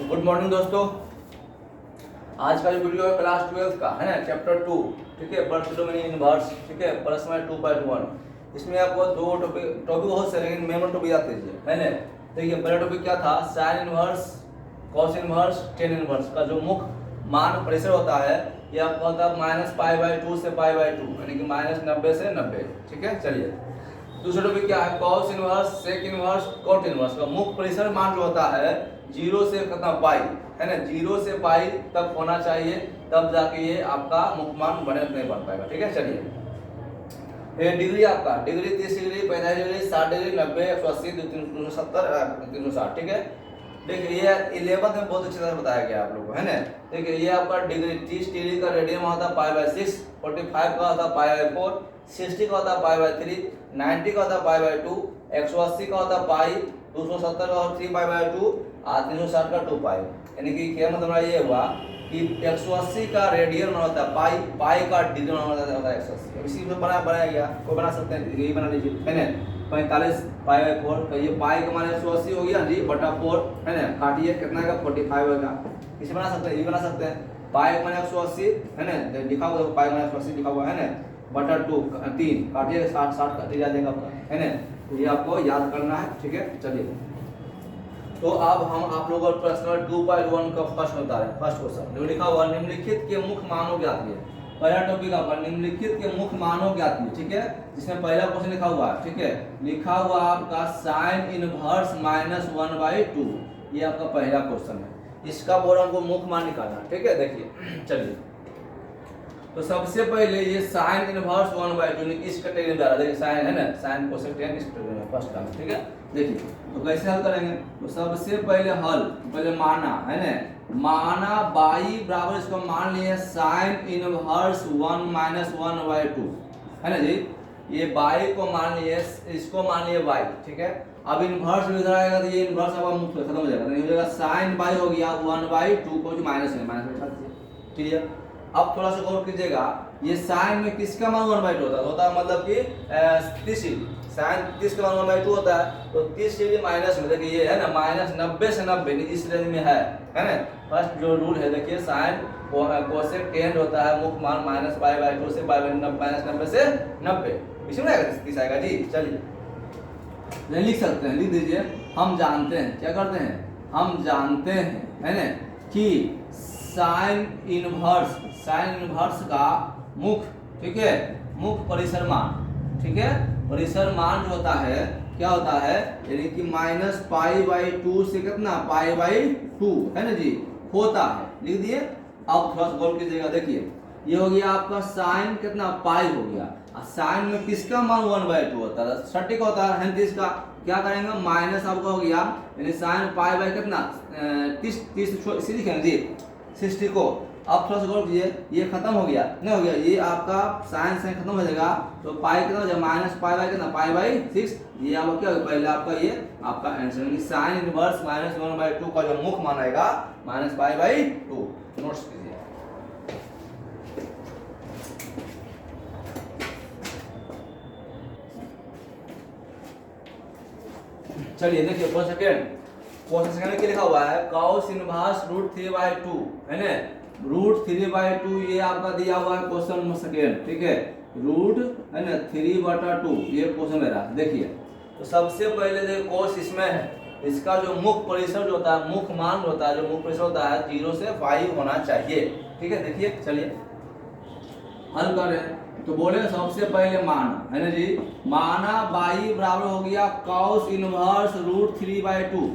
Good morning दोस्तों। आज का जो वीडियो है क्लास 12 का है ना, चैप्टर 2, ठीक है, बर्थ इनवर्स, ठीक है, प्रश्न 2.1। इसमें आपको दो टॉपिक बहुत सारे, लेकिन मेन टॉपिक याद कीजिए, है ना। देखिए पहला टॉपिक क्या था, sine inverse, cos inverse, tan inverse का जो मुख्य मान प्रेशर होता है ये आपका होता है -π/2 से π/2, यानी कि -90 से 90, ठीक है। चलिए दूसरा टॉपिक क्या है, cos inverse, sec inverse, cot inverse का मुख्य प्रेशर मान जो होता है 0 से कितना पाई, है ना, 0 से पाई तक होना चाहिए, तब जाके ये आपका मुख्य मान नहीं बन पाएगा, ठीक है। चलिए डिग्री आपका, डिग्री 30 डिग्री, 45 डिग्री, 60 डिग्री, 90, 180, 370, 360, ठीक है। देखिए ये 11th में बहुत अच्छी तरह बताया गया आप लोगों को, है ना। देखिए ये आपका डिग्री 30 डिग्री का रेडियन होता है π/6, 45 का होता है π/4, 60 का होता है π/3, 90 का होता है π/2, 180 का होता है पाई, 270 का होता है 3π/2 और 360 का 2 पाई। यानी कि क्या मतलब ये हुआ कि 180 का रेडियन होता है पाई, पाई का डिग्री होता है 180। इसी में बनाया गया, कोई बना सकते हैं, यही बना लीजिए, है ना। 45 π/4, तो ये पाई का मान 180 हो गया जी, बटा 4, है ना, काटिए कितना का 45 होगा। इसे बना सकते हैं, ये बना सकते हैं, पाई का मान 180, है ना, लिखा हुआ है पाई मान 180 लिखा हुआ है ना, बटा 2 3 काटिए 60 काट जाएगा आपका, है ना। तो ये आपको याद करना है, ठीक है। चलिए तो अब हम आप लोगों को प्रश्न 2.1 का फर्स्ट बता रहे हैं। फर्स्ट क्वेश्चन लिखा हुआ, निम्नलिखित के मुख्य मानों ज्ञात कीजिए। पहला टॉपिक आपका निम्नलिखित के मुख्य मानों ज्ञात कीजिए, ठीक है। जिसमें पहला क्वेश्चन लिखा हुआ है, ठीक है, लिखा हुआ आपका साइन इनवर्स -1/2, ये आपका पहला क्वेश्चन है। इसका बोल हमको मुख्य मान निकालना, ठीक है। देखिए चलिए तो सबसे पहले ये साइन इनवर्स 1/2 इस कैटेगरी में जा रहा है। देखिए साइन है ना, साइन कोसेक टेन इस कैटेगरी में फर्स्ट टर्म, ठीक है। देखिए तो कैसे हल करेंगे, तो सबसे पहले पहले माना, है ना, माना बाई बराबर, इसको मान लिए साइन इनवर्स 1 - 1/2, है ना जी। ये बाई को मान लिए, इसको मान लिए बाई, ठीक है। अब इनवर्स इधर आएगा तो ये इनवर्स आपका मुक्त खत्म हो जाएगा, नहीं हो जाएगा, साइन बाई हो गया 1/2 को माइनस है, ठीक है। अब थोड़ा सा गौर कीजिएगा, ये साइन में किसका मान 1/2 होता है, मतलब कि 30 डिग्री, साइन 30 का मान 1/2 होता है, तो 30 डिग्री माइनस में, देखिए ये है ना, -90 से 90 इस रेंज में है ना। फर्स्ट जो रूल है, देखिए साइन कोसेक टेन होता है, मुख्य मान -π/2 से -90 से 90, इसी में आएगा 30 आएगा जी। चलिए लिख सकते हैं, लिख दीजिए। हम जानते हैं, क्या करते हैं, हम जानते हैं, है ना, कि साइन इनवर्स का मुख्य, ठीक है, मुख्य परिसर मान, ठीक है, परिसर मान जो होता है क्या होता है, यानी कि -π/2 से कितना π/2, है ना जी, होता है, लिख दिए। अब थोड़ा सा गौर कीजिएगा, देखिए ये हो गया आपका साइन कितना पाई हो गया, साइन में किसका मान 1/2 होता है, 30 होता है, 30 का क्या करेंगे, माइनस आपका हो गया, यानी साइन पाई कितना 30 इसी लिखेंगे जी 60 को। अब थोड़ा सा गौर कीजिए, ये खत्म हो गया, नहीं हो गया, ये आपका साइन से खत्म हो जाएगा, तो पाई कितना हो जाएगा, -π/, कितना π/6, ये आपका क्या होगा, पहले आपका ये आपका आंसर, यानी साइन इनवर्स -1/2 का जो मुख्य मान आएगा -π/2। नोट्स कीजिए। चलिए देखिए क्वेश्चन सेकंड में क्या लिखा हुआ है, cos इनवर्स √3/2, है ना, √3/2 ये आपका दिया हुआ है क्वेश्चन नंबर सेकंड, ठीक है, रूट है ना 3/2 ये क्वेश्चन मेरा। देखिए तो सबसे पहले देखिए cos इसमें है, इसका जो मुख्य परिसर जो होता है, मुख्य मान होता है, जो मुख्य परिसर होता है 0 से π होना चाहिए, ठीक है। देखिए चलिए हल कर रहे हैं, तो बोले सबसे पहले माना, है ना जी, माना बाई बराबर हो गया cos इनवर्स √3/2,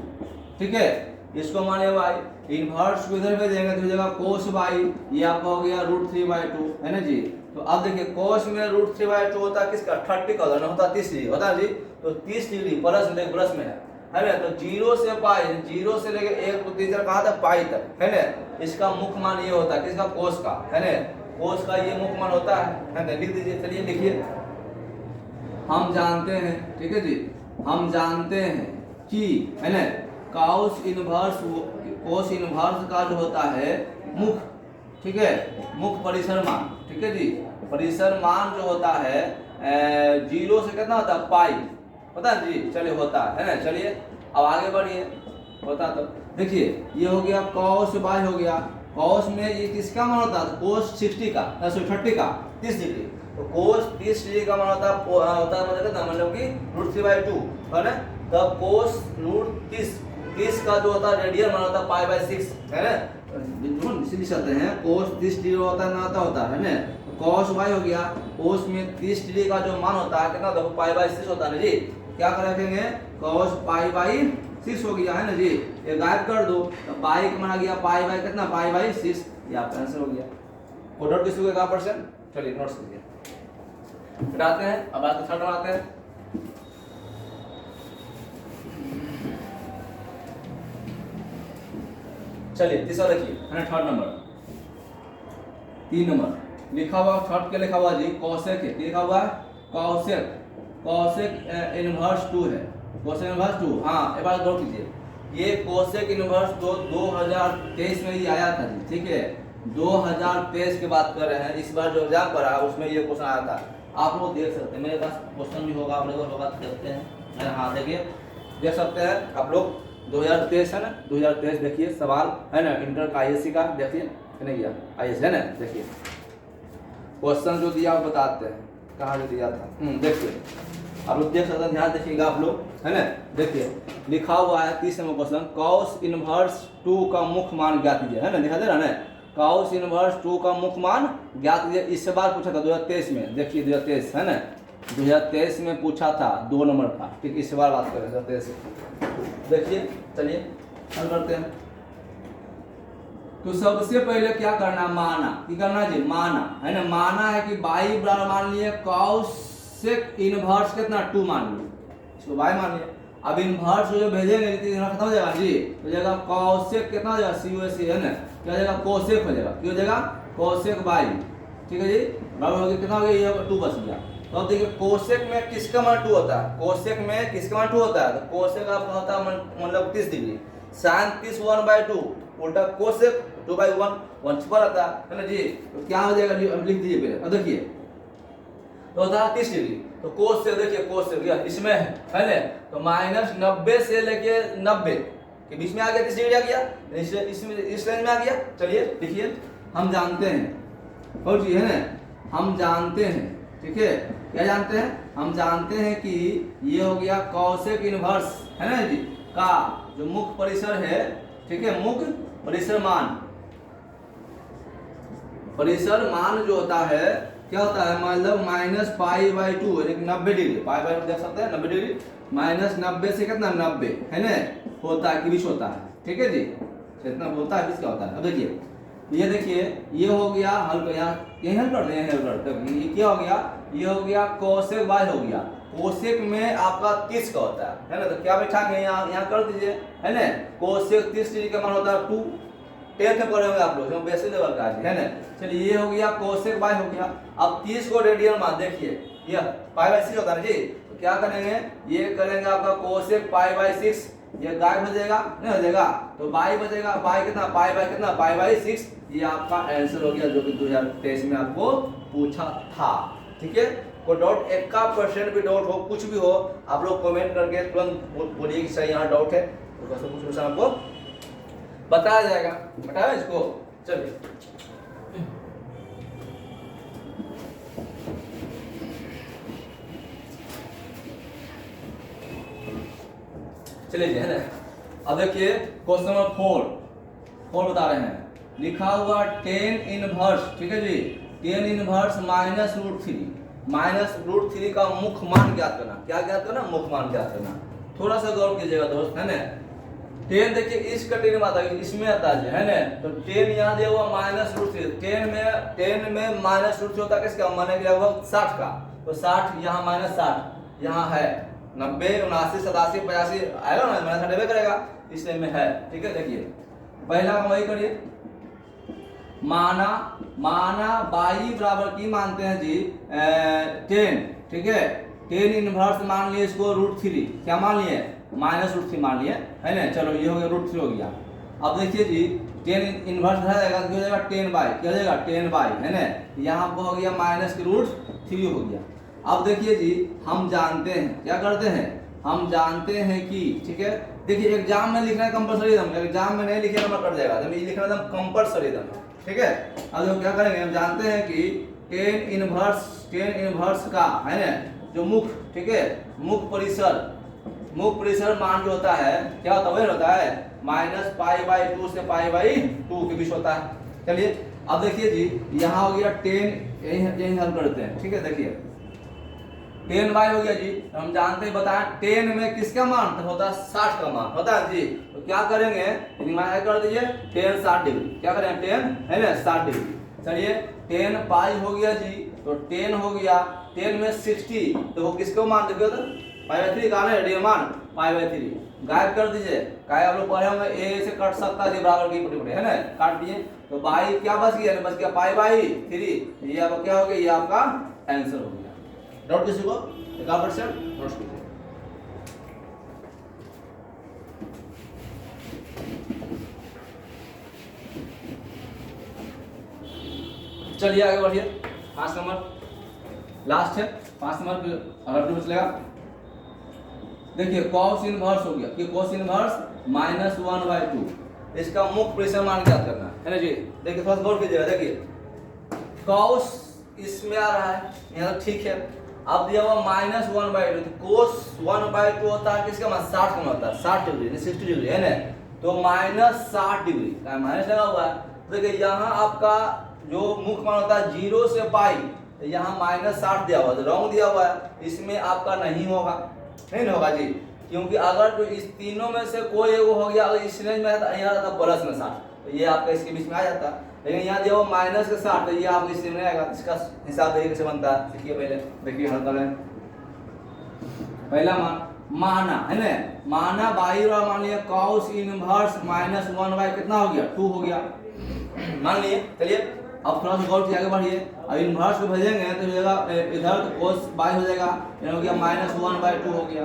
ठीक है, इसको माने बाई, इनवर्स को इधर भेजेंगे तो हो जाएगा cos बाई, ये आपका हो गया √3/2, है ना जी। तो अब देखिए cos में √3/2 होता है किसका, 30 का होता है 30 डिग्री होता है जी, तो 30 डिग्री प्लस में है ना, तो 0 से पाई, 0 से लेके 1 2 3 कहा था पाई तक, है ना, इसका मुख्य मान ये होता है किसका, cos का, है ना, cos का ये मुख्य मान होता है ना, लिख दीजिए। चलिए लिखिए, हम जानते हैं, ठीक है जी, हम जानते हैं कि, है ना, cos इनवर्स का जो होता है मुख्य, ठीक है, मुख्य परिसर मान, ठीक है जी, परिसर मान जो होता है 0 से कितना होता है पाई, पता है जी, चलिए होता है ना। चलिए अब आगे बढ़िए, बता दो। देखिए ये हो गया cos बाई हो गया, cos में ये किसका मान होता है, cos 60 का, सॉरी 30 का, 30 डिग्री। तो cos 30 डिग्री का मान होता है मतलब कि √3/2 है ना। तब cos √30 का जो होता है रेडियन मान होता है π/6 है ना। लिख सकते हैं cos 30 डिग्री होता है ना, होता है ना। cos y हो गया, cos में 30 डिग्री का जो मान होता है कितना होता है, π/6 होता है ना जी। क्या कर रखेंगे, cos π/6 हो गया है ना जी। ये गायब कर दो तो पाई का मान आ गया पाई कितना, π/6। ये आपका आंसर हो गया। को डॉट किसी को 1%। चलिए नोट्स कीजिए, हटाते हैं। अब बात थर्ड आते हैं। चलिए तीसरा देखिए है ना, थर्ड नंबर, 3 नंबर लिखा हुआ, थर्ड के लिखा हुआ जी कॉसेक है, लिखा हुआ है कॉसेक इनवर्स 2 है, कॉसेक इनवर्स 2। हाँ एक बार गौर कीजिए, ये कॉसेक इनवर्स 2 2023 में ही आया था जी, ठीक है। 2023 की बात कर रहे हैं। इस बार जो एग्जाम पढ़ा उसमें ये क्वेश्चन आया था, आप लोग देख सकते हैं। मेरे पास क्वेश्चन भी होगा, आप लोगों होगा, देखते हैं। हाँ देखिए, देख सकते हैं आप लोग, 2023 है ना, 2023 देखिए सवाल है ना, इंटर का आईएससी का देखिए, नहीं गया आईएससी है ना। देखिए क्वेश्चन जो दिया वो बताते हैं, कहाँ जो दिया था, देखिए आप लोग देख सकते हैं, ध्यान देखिएगा आप लोग है ना। देखिए लिखा हुआ है 30 नंबर क्वेश्चन, cos इनवर्स 2 का मुख्य मान ज्ञात कीजिए, है ना, दिखा दे रहा है ना। cos इनवर्स 2 का मुख्य मान ज्ञात कीजिए। इस बार पूछा था 2023 में, देखिए 2023 है ना, 2023 में पूछा था 2 नंबर का, ठीक। इस बार बात करें 2023। देखिए चलिए हल करते हैं। तो सबसे पहले क्या करना, माना, क्या करना जी, माना है ना। माना है कि बाई बराबर मान लिए कॉसेक इनवर्स कितना 2 मान लिए, इसको बाई मान लिए। अब इनवर्स जो भेजेंगे खत्म हो जाएगा जी, हो जाएगा कॉसेक कितना हो जाएगा, COSEC है ना, क्या हो जाएगा, कोसेक हो जाएगा, क्या हो जाएगा, कोसेक बाई, ठीक है जी। बराबर हो गया, कितना हो गया, ये 2 बच गया। तो अब देखिए कोसेक में किसका मान 2 होता है, कोसेक में किसका मान 2 होता है, तो कोसेक आपका होता है मतलब 30 डिग्री, sin 30 1/2, उल्टा कोसेक 2/1 1 पर आता है ना जी। तो क्या हो जाएगा, लिख दीजिए पहले। अब देखिए तो होता है 30 डिग्री, तो कोस से देखिए, कोस से इसमें है ना, तो -90 से लेके 90 के बीच में आ गया, 30 डिग्री आ गया, इसमें इस रेंज में आ गया। चलिए देखिए, हम जानते हैं और जी है ना, हम जानते हैं, ठीक है, क्या जानते हैं, हम जानते हैं कि ये हो गया कॉसेक इनवर्स है ना जी का जो मुख्य परिसर है, ठीक है, मुख्य परिसर मान जो होता है क्या होता है, मतलब -π/2 यानी 90 डिग्री, π/2 देख सकते हैं 90 डिग्री, -90 से कितना 90 है ना होता है, कि बीच होता है, ठीक है जी, इतना होता है, बीच का होता है। अब देखिए ये देखिए, ये हो गया हल, यही हल कर रहे हैं, ये क्या हो गया, ये हो गया कोसेक बाई हो गया। कोसेक में आपका 30 का होता है ना, तो क्या बैठाएंगे यहाँ कर दीजिए है ना। कोसेक 30 डिग्री का मान होता है 2, 10th में पढ़े होंगे आप लोग, बेसिक लेवल का है ना। चलिए ये हो गया कोसेक बाई हो गया। अब 30 को रेडियन मान देखिए, ये π/6 होता है ना जी, तो क्या करेंगे, ये करेंगे आपका कोसेक π/6, ये गायब हो जाएगा, नहीं हो जाएगा, तो बाई बचेगा, बाई कितना, कितना π/6। ये आपका आंसर हो गया जो कि 2023 में आपको पूछा था, ठीक है। कोई डाउट 1% भी डाउट हो, कुछ भी हो, आप लोग कमेंट करके तुरंत बोलिए कि सही यहाँ डाउट है, तो कुछ आपको बताया जाएगा। बताया इसको, चलिए चलिए है ना। अब देखिए क्वेश्चन नंबर 4 बता रहे हैं, लिखा हुआ tan इनवर्स, ठीक है जी, tan इनवर्स -√3 का मुख्य मान ज्ञात करना। क्या ज्ञात करना, मुख्य मान ज्ञात करना। थोड़ा सा गौर कीजिएगा दोस्त, है ना। tan देखिए इस कैटेगरी में आता है, इसमें आता है ना, तो tan यहाँ दिया हुआ -√3, tan में -√3 होता है किसका, माने कि लगभग 60 का, तो 60 यहाँ -60 यहाँ है, 90 79 87 85 आएगा ना, माइनस 90 करेगा, इसलिए में है, ठीक है। देखिए पहला हम वही करिए, माना बाई बराबर की मानते हैं जी 10, ठीक है। tan इनवर्स मान लिए इसको √3, क्या मान लिए, -√3 मान लिए है ना। चलो ये हो गया √3 हो गया। अब देखिए जी tan इनवर्स हो जाएगा, क्या हो जाएगा 10/, क्या हो जाएगा 10/, है ना, यहाँ पर हो गया -√3 हो गया। अब देखिए जी हम जानते हैं, क्या करते हैं, हम जानते हैं कि, ठीक है, देखिए एग्जाम में लिखना कंपलसरी एकदम, एग्जाम में नहीं लिखे नंबर कट जाएगा, ये लिखना एकदम कंपलसरी एकदम, ठीक है। अब देखो क्या करेंगे, हम जानते हैं कि टेन इनवर्स का है ना जो मुख, ठीक है, मुख परिसर मान जो होता है क्या होता है, वही होता है -π/2 से π/2 के बीच होता है। चलिए अब देखिए जी यहाँ हो गया 10, यही हल करते हैं, ठीक है। देखिए 10y हो गया जी, हम जानते हैं बताएं 10 में किसका मान होता है 60 का मान होता है जी। तो क्या करेंगे, डिवाइड कर दीजिए 10 60 डिग्री, क्या करें 10 है ना 60 डिग्री। चलिए 10 पाई हो गया जी, तो 10 हो गया, 10 में 60, तो वो किसको मान देखिए तो π/3 का ना डी मान π/3 गायब कर दीजिए, काय आप लोग पढ़े होंगे ए से कट सकता है बराबर की बटे है ना, काट दिए तो बाई क्या बच गया, बच गया π/3, ये आपका क्या हो गया, ये आपका आंसर हो गया। डाउट किसी को 1% नोट कीजिए। चलिए आगे बढ़िए, 5 नंबर लास्ट है, 5 नंबर पे अगर जो चलेगा। देखिए cos इनवर्स हो गया कि cos इनवर्स -1/2, इसका मुख्य परिसर मान ज्ञात करना है ना जी। देखिए थोड़ा गौर कीजिएगा, देखिए cos इसमें आ रहा है यहाँ ठीक है, अब दिया हुआ -1/2, तो cos 1/2 होता है किसका मान 60 का होता है 60 डिग्री 60 डिग्री है ना, तो -60 डिग्री का माइनस लगा हुआ है। देखिए यहाँ आपका जो मुख्य मान होता है 0 से पाई, तो यहाँ -60 दिया हुआ है, तो रॉन्ग दिया हुआ है, इसमें आपका नहीं होगा, नहीं होगा जी, क्योंकि अगर जो इस तीनों में से कोई एक हो गया, अगर इस रेंज में यहाँ आता प्लस में 60, तो ये आपका इसके बीच में आ जाता, लेकिन यहाँ दिया हुआ -60, तो ये आपको इसमें नहीं आएगा। इसका हिसाब देखिए कैसे बनता है, देखिए पहले देखिए हल करें। पहला मान माना है ना, माना बाई और मान लिया cos इनवर्स -1/, कितना हो गया 2 हो गया, मान लिए। चलिए अब थोड़ा सा गौर से आगे बढ़िए, अब इनवर्स को भेजेंगे तो मिलेगा इधर तो cos बाई हो जाएगा, ये हो गया -1/2 हो गया।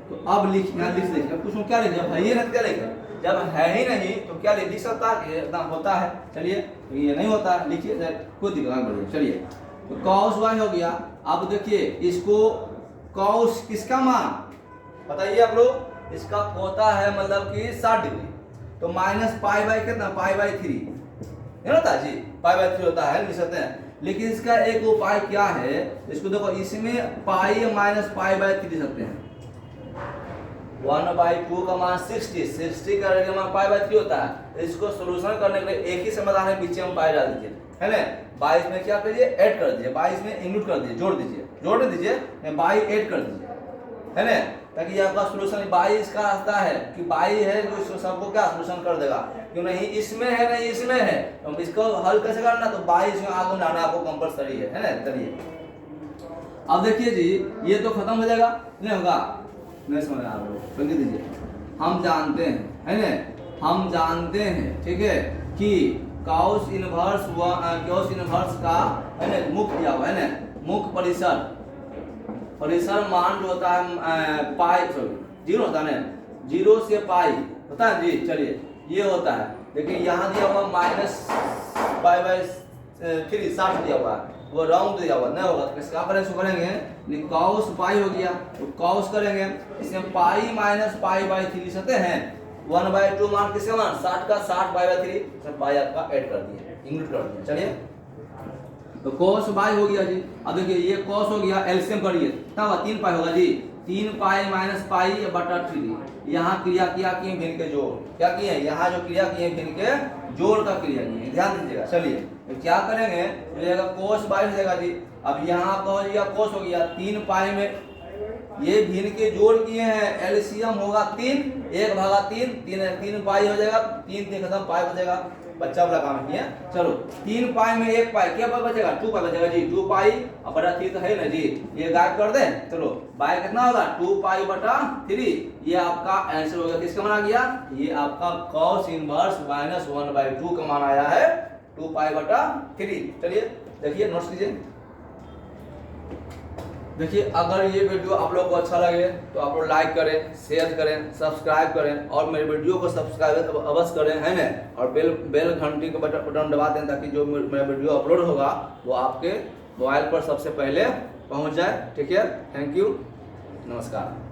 तो अब लिख यहाँ लिख दीजिए, कुछ क्या लिखे, जब है ही नहीं क्या लिखे, जब है ही नहीं तो क्या लिख सकता है, इतना होता है। चलिए ये नहीं होता है, लिखिए खुद दिखाना बढ़िया। चलिए तो cos y हो गया, अब देखिए इसको cos किसका मान बताइए आप लोग, इसका होता है मतलब कि 60 डिग्री, तो -π/, कितना π/3 होता है जी, π/3 होता है, लिख सकते हैं। लेकिन इसका एक उपाय क्या है, इसको देखो इसमें पाई -π/3 लिख सकते हैं, 1/2 का मान 60 का मान π/3 होता है। इसको सोल्यूशन करने के लिए एक ही समाधान है, पीछे हम पाई डाल दीजिए है ना, 22 में क्या करिए ऐड कर दीजिए, 22 में इंक्लूड कर दीजिए, जोड़ दीजिए 22 ऐड कर दीजिए है ना, ताकि आपका सोल्यूशन 22 का आता है कि 22 है जो इसको सबको क्या सोल्यूशन कर देगा, क्यों नहीं इसमें है नहीं इसमें है, तो इसको हल कैसे करना, तो 22 में आगे लाना आपको कंपलसरी है ना। चलिए अब देखिए जी ये तो खत्म हो जाएगा, नहीं होगा, नहीं समझ आ रहा है दीजिए। हम जानते हैं है ना, हम जानते हैं ठीक है कि cos इनवर्स का है ना मुख्य दिया हुआ है ना, मुख्य परिसर मान जो होता है पाई 0 होता है ना, 0 से पाई होता है जी। चलिए ये होता है, देखिए यहाँ दिया हुआ -π/3 60 दिया हुआ है, वो राउंड दिया हुआ नहीं होगा, तो इसका करेंगे cos पाई हो गया, तो cos करेंगे इसमें पाई -π/3 सकते हैं, 1/2 मान किसका मान 60 का 60/3, सब पाई आपका ऐड कर दिए, इंक्लूड कर दिए। चलिए तो cos बाई हो गया जी, अब देखिए ये cos हो गया, एलसीएम करिए कितना होगा 3 पाई होगा जी, 3 पाई -π/3, यहाँ क्रिया किया किए भिन्न के जोड़, क्या किए यहाँ जो क्रिया किए भिन्न के जोड़ का क्रिया किए, ध्यान दीजिएगा। चलिए तो क्या करेंगे, cos बाई हो जाएगा जी, अब यहाँ आपका हो गया cos हो गया, 3 पाई में ये भिन्न के जोड़ किए हैं, एलसीएम होगा 3, 1/3, 3 पाई हो जाएगा, 3 खत्म पाई हो जाएगा, बच्चा वाला काम किया। चलो 3 पाई में 1 पाई क्या पाई बचेगा, 2 पाई बचेगा जी, 2 पाई अब बटा 3 तो है ना जी, ये गायब कर दें। चलो बाई कितना होगा 2π/3, ये आपका आंसर होगा, किसका मान आ गया, ये आपका cos इनवर्स -1/2 का मान आया है 2π/3। चलिए देखिए नोट्स कीजिए। देखिए अगर ये वीडियो आप लोग को अच्छा लगे तो आप लोग लाइक करें, शेयर करें, सब्सक्राइब करें और मेरे वीडियो को सब्सक्राइब अवश्य करें है ना, और बेल घंटी का बटन दबा दें ताकि जो मेरा वीडियो अपलोड होगा वो आपके मोबाइल पर सबसे पहले पहुंच जाए। ठीक है, थैंक यू, नमस्कार।